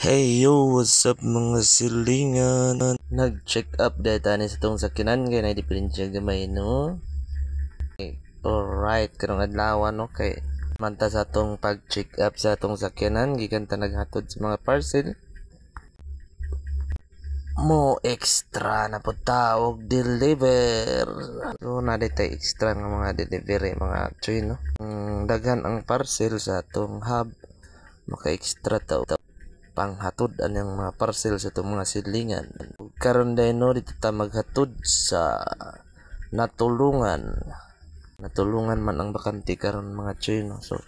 Hey yo, what's up mga silingan? Nag-check up data ni sa tong sakinan kay na diferensya gamay no. Alright, karong adlaw no kay manta sa tong pag-check up sa tong sakinan gikan ta naghatod sa mga parcel. Mo extra na po tawag deliver. So na detay extra nga mga delivery mga choy no. Daghan ang parcel sa tong hub maka extra ta panghatod anyang mga parcel sa itong mga silingan. Karon dahil no, dito ta maghatod sa natulungan. Natulungan man ang bakante karon mga chino. So,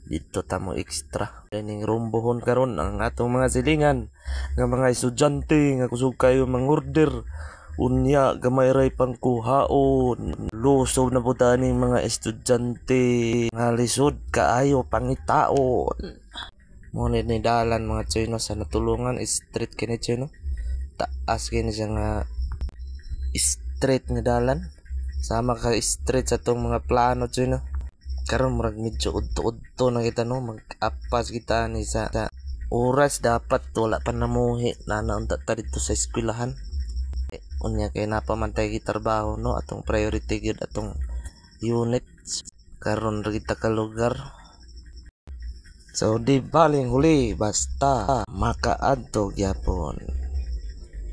dito ta mo extra. Dining rumbohon karon ang atong mga silingan. Nga mga estudyante, nga kusog kayo mang-order. Unya, gamay ray pang kuhaon. Lusob na po taning mga estudyante. Nga lisod kaayo pangitaon. Ngunit ni dalan mga chino sa natulungan street kini chino. Taas kini siya nga street nga dalan. Sama ka street sa tong mga plano chino. Karon murag medyo udto-udto na kita no. Mag-apas kita ni sa oras dapat wala pa namuhi na naunta ta dito sa eskwelahan. Unya kay napamantay kita trabaho no atong priority gyud atong unit. Karon ra kita ka lugar. So di baling huli basta makaadto gyapon.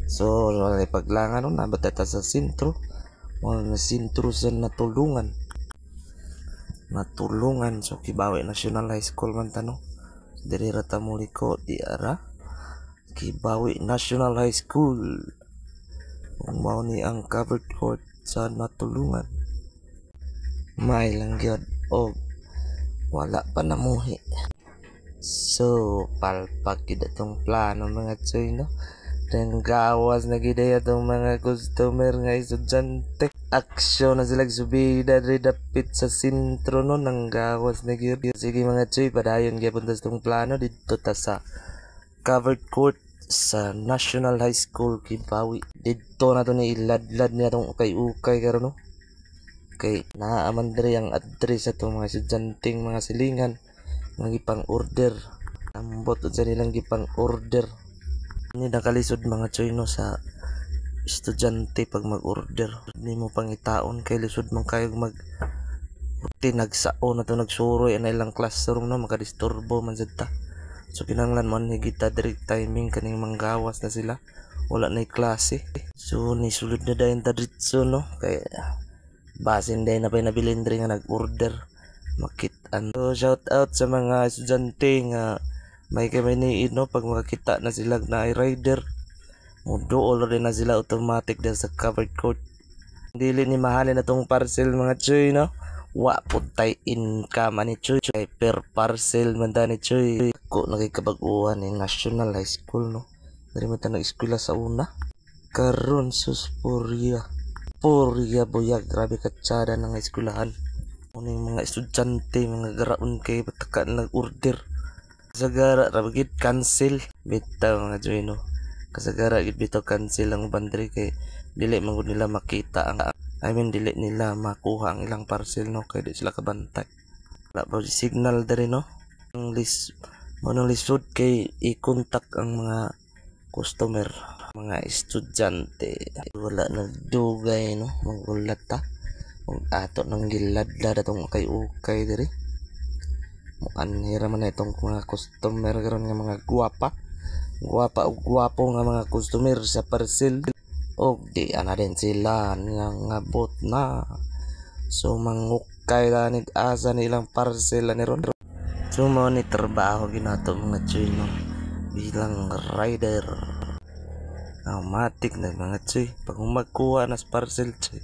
So wala paglangan no nabatata sa sentro. Wala sentro sa natulungan. Natulungan so Kibawe National High School man tano. Diri ra ta muliko di ara Kibawe National High School. Kung mao ni ang covered court sa natulungan. May lang gyud og wala pa namuhi. So, palpak gid atong plano mga choy no. Then gawas na gid atong mga customer nga estudyante. Aksyon na sila subida diri dapit sa sentro no nang gawas na gid. Sige mga choy, padayon gyapon ta sa tong plano didto ta sa covered court sa National High School Kibawe. Didto na to ni iladlad niya tong ukay-ukay karon no. Kay naaman diri ang address sa tong mga estudyanteng mga silingan nga gipang order. Ambot sa nilang gipang order. Ni nakalisod mga choyno sa estudyante pag mag-order. Di mo pangitaon kay lisod man kayo mag tinagsao na to nagsuroy na ilang classroom no makadisturbo man sad ta. So kinahanglan man ni kita direct timing kaning manggawas na sila. Wala na klase. So ni sulod na dayon ta diretso no kay basin dayon na pay nabilin diri nga nag-order. Makitaan. So shout out sa mga estudyante nga may kami ni no pag makakita na sila na rider muduol rin na sila automatic dahil sa covered court. Dili ni mahalin na tong parcel mga choy no. Wa putay income ani choy kay per parcel man ni choy. Ko nakikabag-uhan ni National High School no. Dari man ta nag-eskwela sa una. Karon sus Porya buyag grabe katsada ng eskwelahan. Uning mga estudyante mga garaon kay pataka nag-order. Kasagara rabagid cancel bitaw mga joino. Kasagara gid bitaw cancel ang bandre kay dili man gud nila makita ang dili nila makuha ang ilang parcel no kay di sila kabantay. Wala pa signal diri no. Ang list manong lisod kay i-contact ang mga customer, mga estudyante. Wala nagdugay no magulat ta. Kung ato nang giladlad atong ukay-ukay diri. Muanhira man itong mga customer karon nga mga guwapa ug guwapo nga mga customer sa parcel. Og di ana din sila nga ngabot na. So mangukay ra nig asa nilang parcel ni ron. So mao ni trabaho ginato mga chino bilang rider. Automatic na mga choy pag magkuha na sa parcel choy.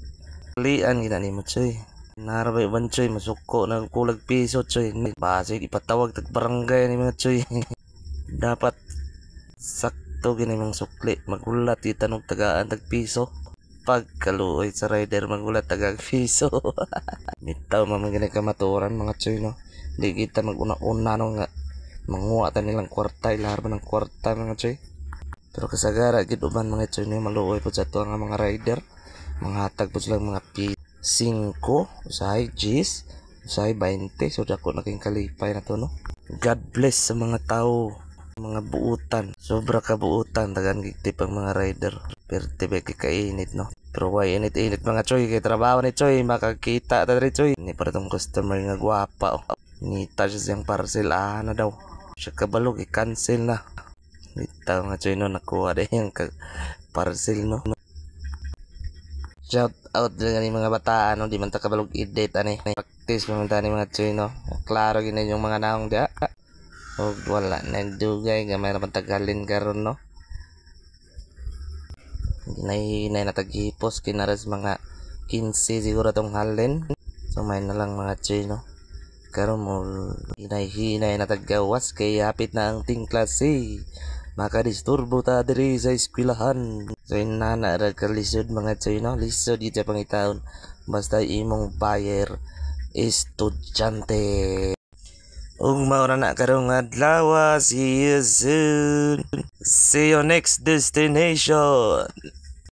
Lian gina ni mo choy. Narabay ban choy masuko na kulag piso choy. Base ipatawag tag barangay ni mga choy. Dapat sakto gini mga sukli magulat itanong tagaan tag piso. Pagkaluoy sa rider magulat tagag piso. Bitaw man gani kamaturan mga choy no. Di kita maguna-una no nga manguha ta nilang kwarta ilarban ng kwarta mga choy. Pero kasagara gid uban mga choy no maluoy pud sa tuwa nga mga rider. Manghatag po silang mga P5, usahay Gs, usahay 20. So dako naging kalipay na to no. God bless sa mga tao Mga buutan, sobra ka buutan, tagan gigtip ang mga rider. Pero tibe kay kainit no. Pero why init-init mga choy, kay trabaho ni choy, makakita ta diri choy. Ni para tong customer nga gwapa oh. Ngita siya siyang parcel, na daw. Siya kabalog, i-cancel na. Ngita nga choy no, nakuha din yung parcel no. Shout out dyan ng mga bata, no, di man ta kabalog i-date ani. Practice man ta ni mga choy no. Klaro gina yung mga naong dia. O wala nagdugay nga may naman tagalin karon no. Hinay na taghipos kinaras mga 15 siguro tong halin. So may na lang mga choy no. Karon mo hinay na tagawas kay hapit na ang ting klase. Makadisturbo ta diri sa eskwelahan. So inana ra ka lisod mga choy no. Lisod gid sa pangitaon basta imong buyer estudyante. Ug mao na karong adlaw, see you soon. See you next destination.